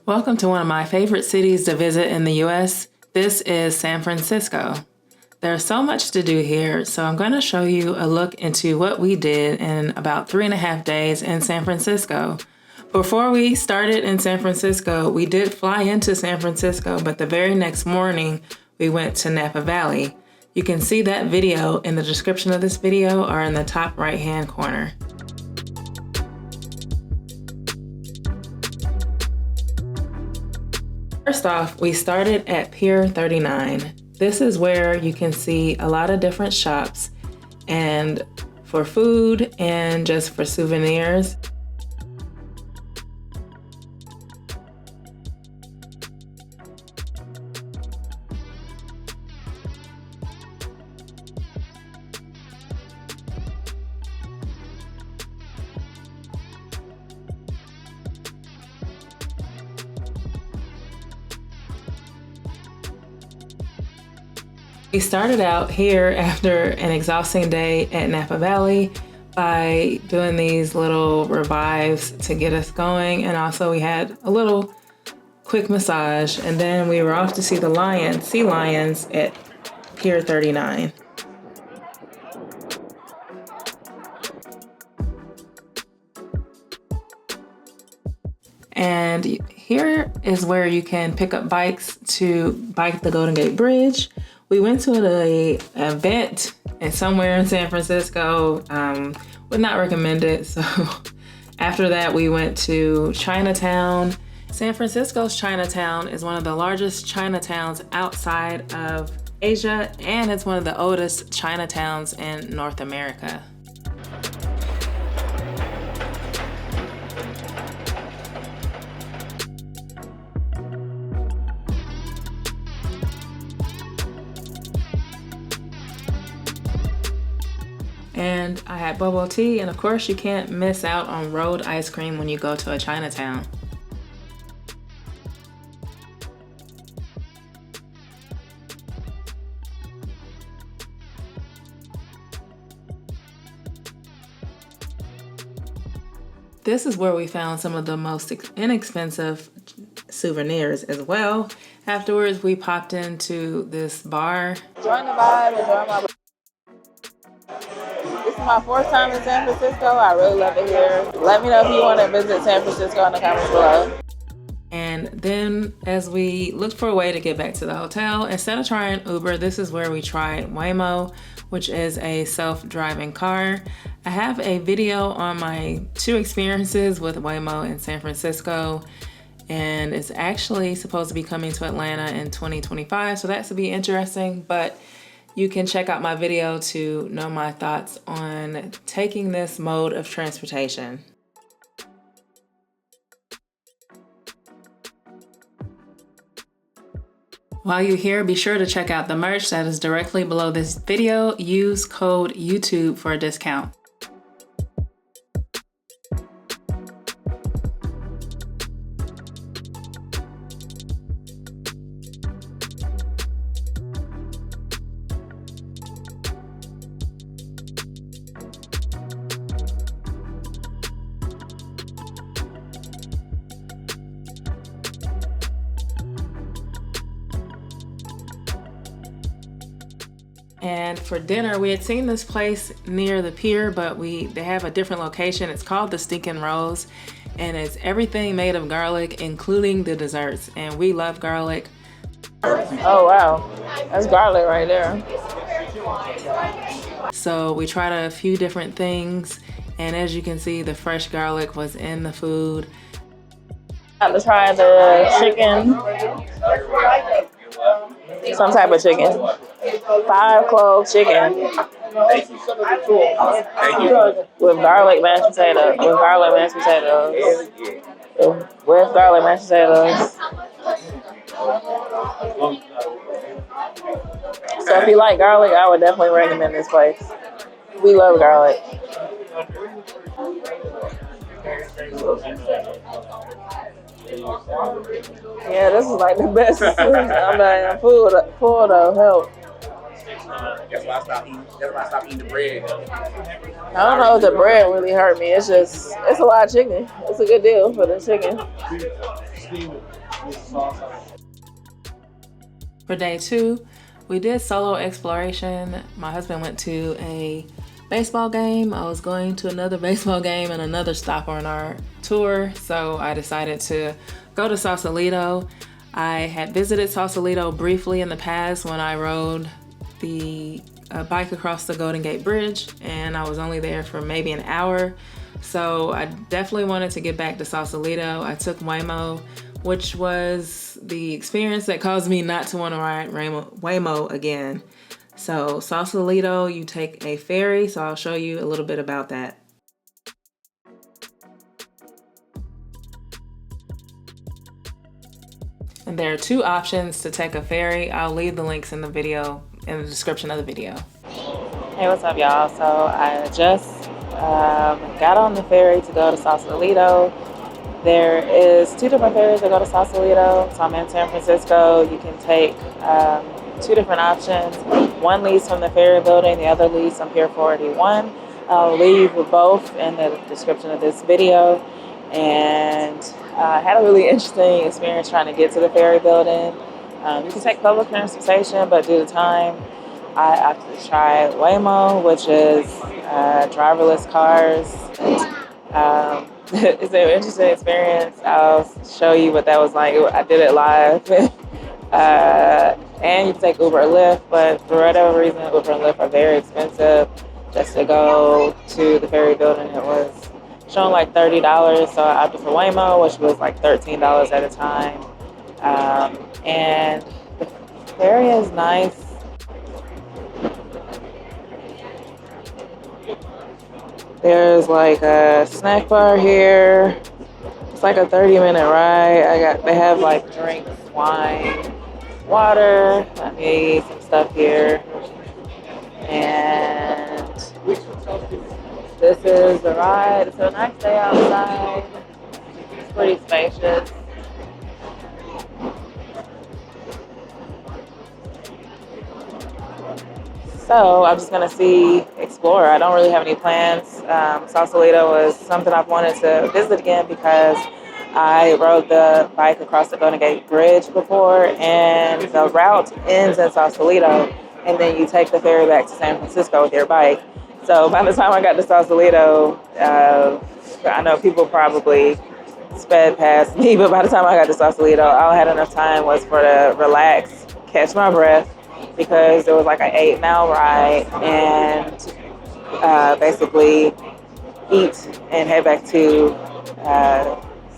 Welcome to one of my favorite cities to visit in the US. This is San Francisco. There's so much to do here, so I'm going to show you a look into what we did in about 3.5 days in San Francisco. Before we started in San Francisco, we did fly into San Francisco, but the very next morning we went to Napa Valley. You can see that video in the description of this video or in the top right-hand corner. First off, we started at Pier 39. This is where you can see a lot of different shops and for food and just for souvenirs. We started out here after an exhausting day at Napa Valley by doing these little revives to get us going, and also we had a little quick massage, and then we were off to see the sea lions at Pier 39. And here is where you can pick up bikes to bike the Golden Gate Bridge. We went to an event somewhere in San Francisco. Would not recommend it. So after that, we went to Chinatown. San Francisco's Chinatown is one of the largest Chinatowns outside of Asia, and it's one of the oldest Chinatowns in North America. And I had bubble tea, and of course you can't miss out on rolled ice cream when you go to a Chinatown. This is where we found some of the most inexpensive souvenirs as well. Afterwards, we popped into this bar. Join the vibe and join my. This is my fourth time in San Francisco. I really love it here. Let me know if you want to visit San Francisco in the comments below. And then as we looked for a way to get back to the hotel, instead of trying Uber, this is where we tried Waymo, which is a self-driving car. I have a video on my 2 experiences with Waymo in San Francisco, and it's actually supposed to be coming to Atlanta in 2025, so that should be interesting. But you can check out my video to know my thoughts on taking this mode of transportation. While you're here, be sure to check out the merch that is directly below this video. Use code YouTube for a discount. And for dinner, we had seen this place near the pier, but they have a different location. It's called the Stinkin' Rose, and it's everything made of garlic, including the desserts. And we love garlic. Oh wow, that's garlic right there. So we tried a few different things, and as you can see, the fresh garlic was in the food. I had to try the chicken. Some type of chicken. 5-clove chicken. Thank you. With garlic mashed potatoes. With garlic mashed potatoes. With garlic mashed potatoes. So if you like garlic, I would definitely recommend this place. We love garlic. Yeah, this is like the best. I'm full though. Help. That's why I stopped eating the bread. I don't know if the bread really hurt me. It's a lot of chicken. It's a good deal for the chicken. For day 2, we did solo exploration. My husband went to a baseball game. I was going to another baseball game and another stop on our tour, so I decided to go to Sausalito. I had visited Sausalito briefly in the past when I rode the bike across the Golden Gate Bridge, and I was only there for maybe an hour. So I definitely wanted to get back to Sausalito. I took Waymo, which was the experience that caused me not to want to ride Waymo again. So Sausalito, you take a ferry, so I'll show you a little bit about that. And there are 2 options to take a ferry. I'll leave the links in the video, in the description of the video. Hey, what's up, y'all? So I just got on the ferry to go to Sausalito. There is 2 different ferries that go to Sausalito. So I'm in San Francisco. You can take 2 different options. One leaves from the ferry building, the other leaves from Pier 481. I'll leave with both in the description of this video. And I had a really interesting experience trying to get to the ferry building. You can take public transportation, but due to time, I opted to try Waymo, which is driverless cars. It's an interesting experience. I'll show you what that was like. I did it live. And you can take Uber or Lyft, but for whatever reason, Uber and Lyft are very expensive. Just to go to the ferry building, it was showing like $30, so I opted for Waymo, which was like $13 at a time. And the ferry is nice. There's like a snack bar here. It's like a 30-minute ride. They have like drinks, wine, water. I need some stuff here. And this is the ride. It's a nice day outside. It's pretty spacious. So I'm just gonna explore. I don't really have any plans. Sausalito was something I've wanted to visit again because I rode the bike across the Golden Gate Bridge before, and the route ends in Sausalito, and then you take the ferry back to San Francisco with your bike. So by the time I got to Sausalito, I know people probably sped past me, but by the time I got to Sausalito, all I had enough time was to relax, catch my breath, because it was like an 8-mile ride, and basically eat and head back to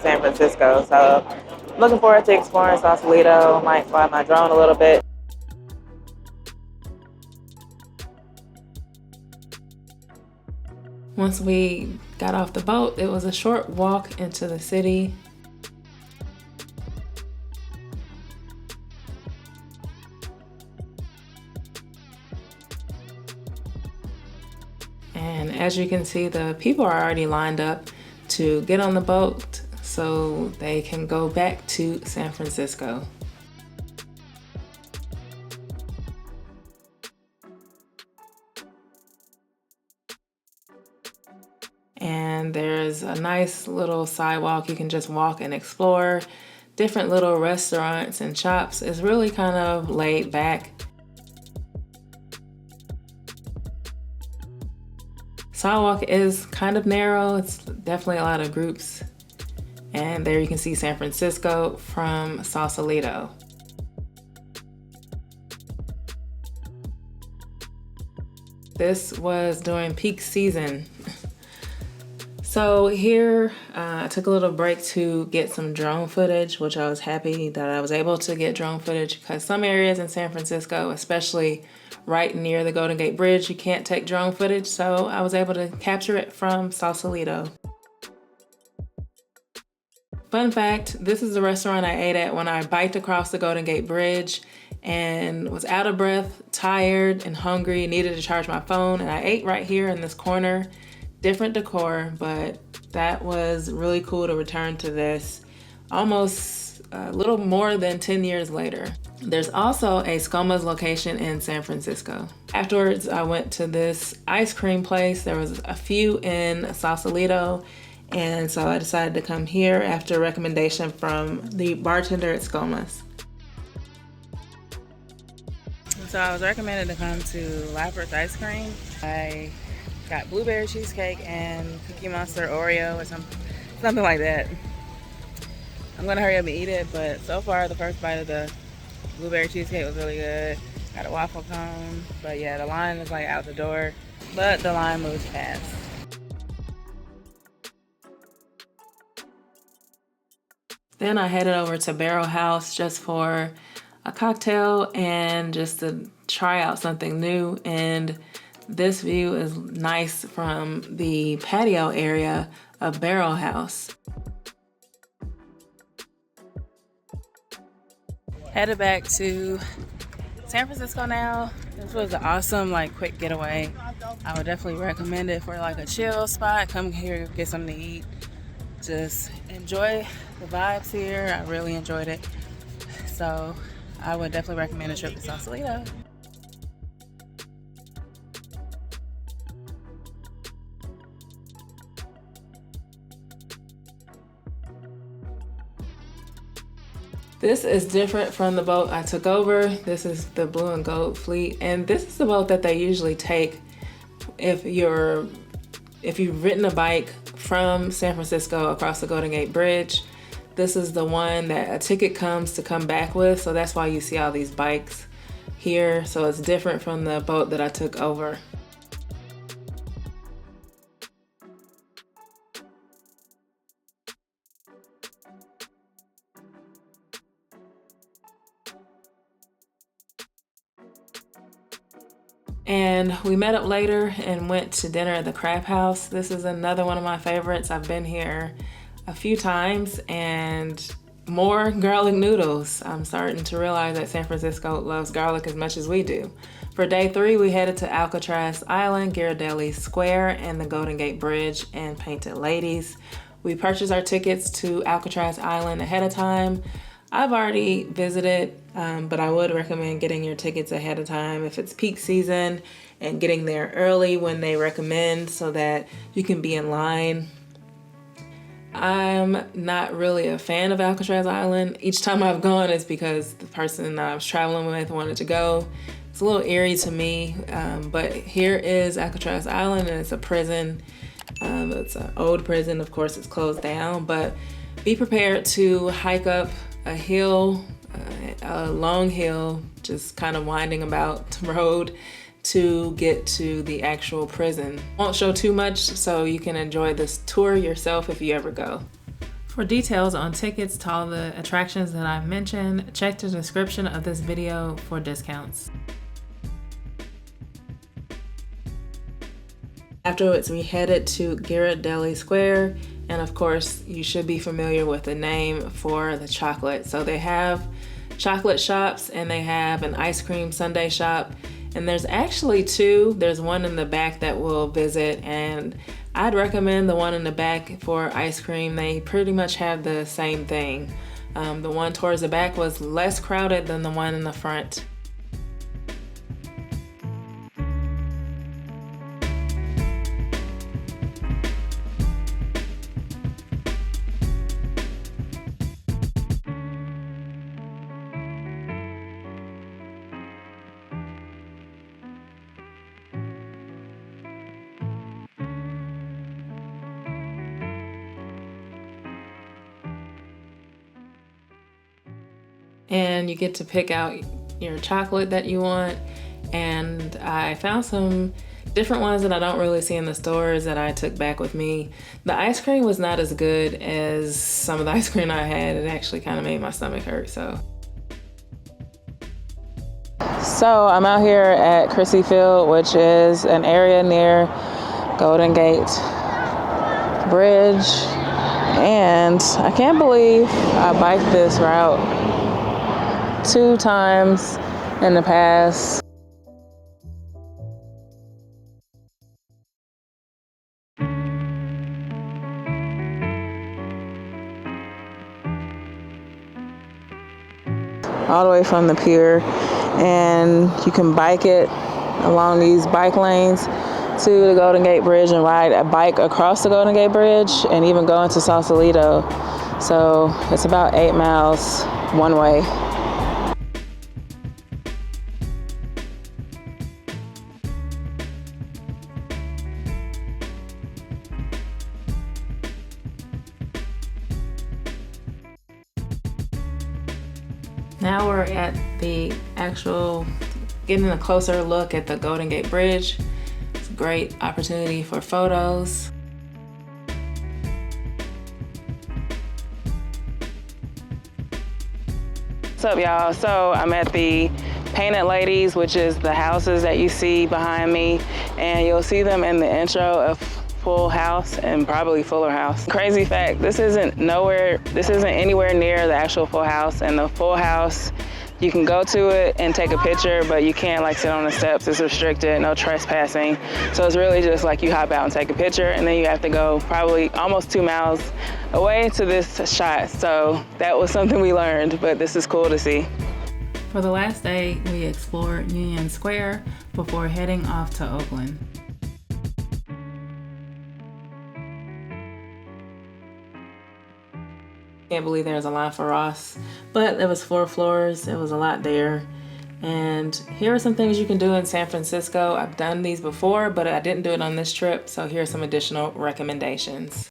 San Francisco. So looking forward to exploring Sausalito. Might fly my drone a little bit. Once we got off the boat, it was a short walk into the city. And as you can see, the people are already lined up to get on the boat so they can go back to San Francisco. And there's a nice little sidewalk. You can just walk and explore different little restaurants and shops. It's really kind of laid back. Sidewalk is kind of narrow. It's definitely a lot of groups. And there you can see San Francisco from Sausalito. This was during peak season. So here, I took a little break to get some drone footage, which I was happy that I was able to get drone footage, because some areas in San Francisco, especially right near the Golden Gate Bridge, you can't take drone footage. So I was able to capture it from Sausalito. Fun fact, this is the restaurant I ate at when I biked across the Golden Gate Bridge and was out of breath, tired, and hungry, needed to charge my phone, and I ate right here in this corner. Different decor, but that was really cool to return to this almost a little more than 10 years later. There's also a ScoMa's location in San Francisco. Afterwards, I went to this ice cream place. There was a few in Sausalito, And so I decided to come here after a recommendation from the bartender at Skoma's. So I was recommended to come to Lapper's Ice Cream. I got blueberry cheesecake and Cookie Monster Oreo or something like that. I'm gonna hurry up and eat it, but so far the first bite of the blueberry cheesecake was really good. Got a waffle cone, but yeah, the line is like out the door, but the line moves fast. Then I headed over to Barrel House just for a cocktail and just to try out something new. And this view is nice from the patio area of Barrel House. Headed back to San Francisco now. This was an awesome, quick getaway. I would definitely recommend it for a chill spot. Come here, get something to eat. Just enjoy the vibes here. I really enjoyed it. So I would definitely recommend a trip to Sausalito. This is different from the boat I took over. This is the Blue and Gold Fleet, and this is the boat that they usually take if you've ridden a bike from San Francisco across the Golden Gate Bridge. This is the one that a ticket comes to come back with, so that's why you see all these bikes here. So it's different from the boat that I took over. And we met up later and went to dinner at the Crab House. This is another one of my favorites. I've been here a few times, and more garlic noodles. I'm starting to realize that San Francisco loves garlic as much as we do. For day 3, we headed to Alcatraz Island, Ghiradelli Square, and the Golden Gate Bridge and Painted Ladies. We purchased our tickets to Alcatraz Island ahead of time. I've already visited, but I would recommend getting your tickets ahead of time if it's peak season, and getting there early when they recommend so that you can be in line. I'm not really a fan of Alcatraz Island. Each time I've gone, it's because the person I was traveling with wanted to go. It's a little eerie to me, but here is Alcatraz Island, and it's a prison. It's an old prison. Of course, it's closed down, but be prepared to hike up a hill, a long hill, just kind of winding about the road to get to the actual prison. Won't show too much, so you can enjoy this tour yourself if you ever go. For details on tickets to all the attractions that I've mentioned, check the description of this video for discounts. Afterwards, we headed to Ghiradelli Square, and of course, you should be familiar with the name for the chocolate. So they have chocolate shops and they have an ice cream sundae shop, and there's actually 2. There's one in the back that we'll visit, and I'd recommend the one in the back for ice cream. They pretty much have the same thing. The one towards the back was less crowded than the one in the front. And you get to pick out your chocolate that you want. And I found some different ones that I don't really see in the stores that I took back with me. The ice cream was not as good as some of the ice cream I had. It actually kind of made my stomach hurt, so. So I'm out here at Crissy Field, which is an area near Golden Gate Bridge. And I can't believe I biked this route 2 times in the past. All the way from the pier, and you can bike it along these bike lanes. to the Golden Gate Bridge and ride a bike across the Golden Gate Bridge and even go into Sausalito. So it's about 8 miles one way. Now we're at the actual, getting a closer look at the Golden Gate Bridge. It's a great opportunity for photos. What's up, y'all? So I'm at the Painted Ladies, which is the houses that you see behind me, and you'll see them in the intro of Full House and probably Fuller House. Crazy fact, this isn't anywhere near the actual Full House, and the Full House, you can go to it and take a picture, but you can't like sit on the steps. It's restricted, no trespassing. So it's really just like you hop out and take a picture, and then you have to go probably almost 2 miles away to this shot. So that was something we learned, but this is cool to see. For the last day, we explored Union Square before heading off to Oakland. Can't believe there's a line for Ross, but there was 4 floors. It was a lot there. And here are some things you can do in San Francisco. I've done these before, but I didn't do it on this trip. So here are some additional recommendations.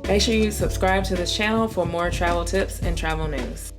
Make sure you subscribe to this channel for more travel tips and travel news.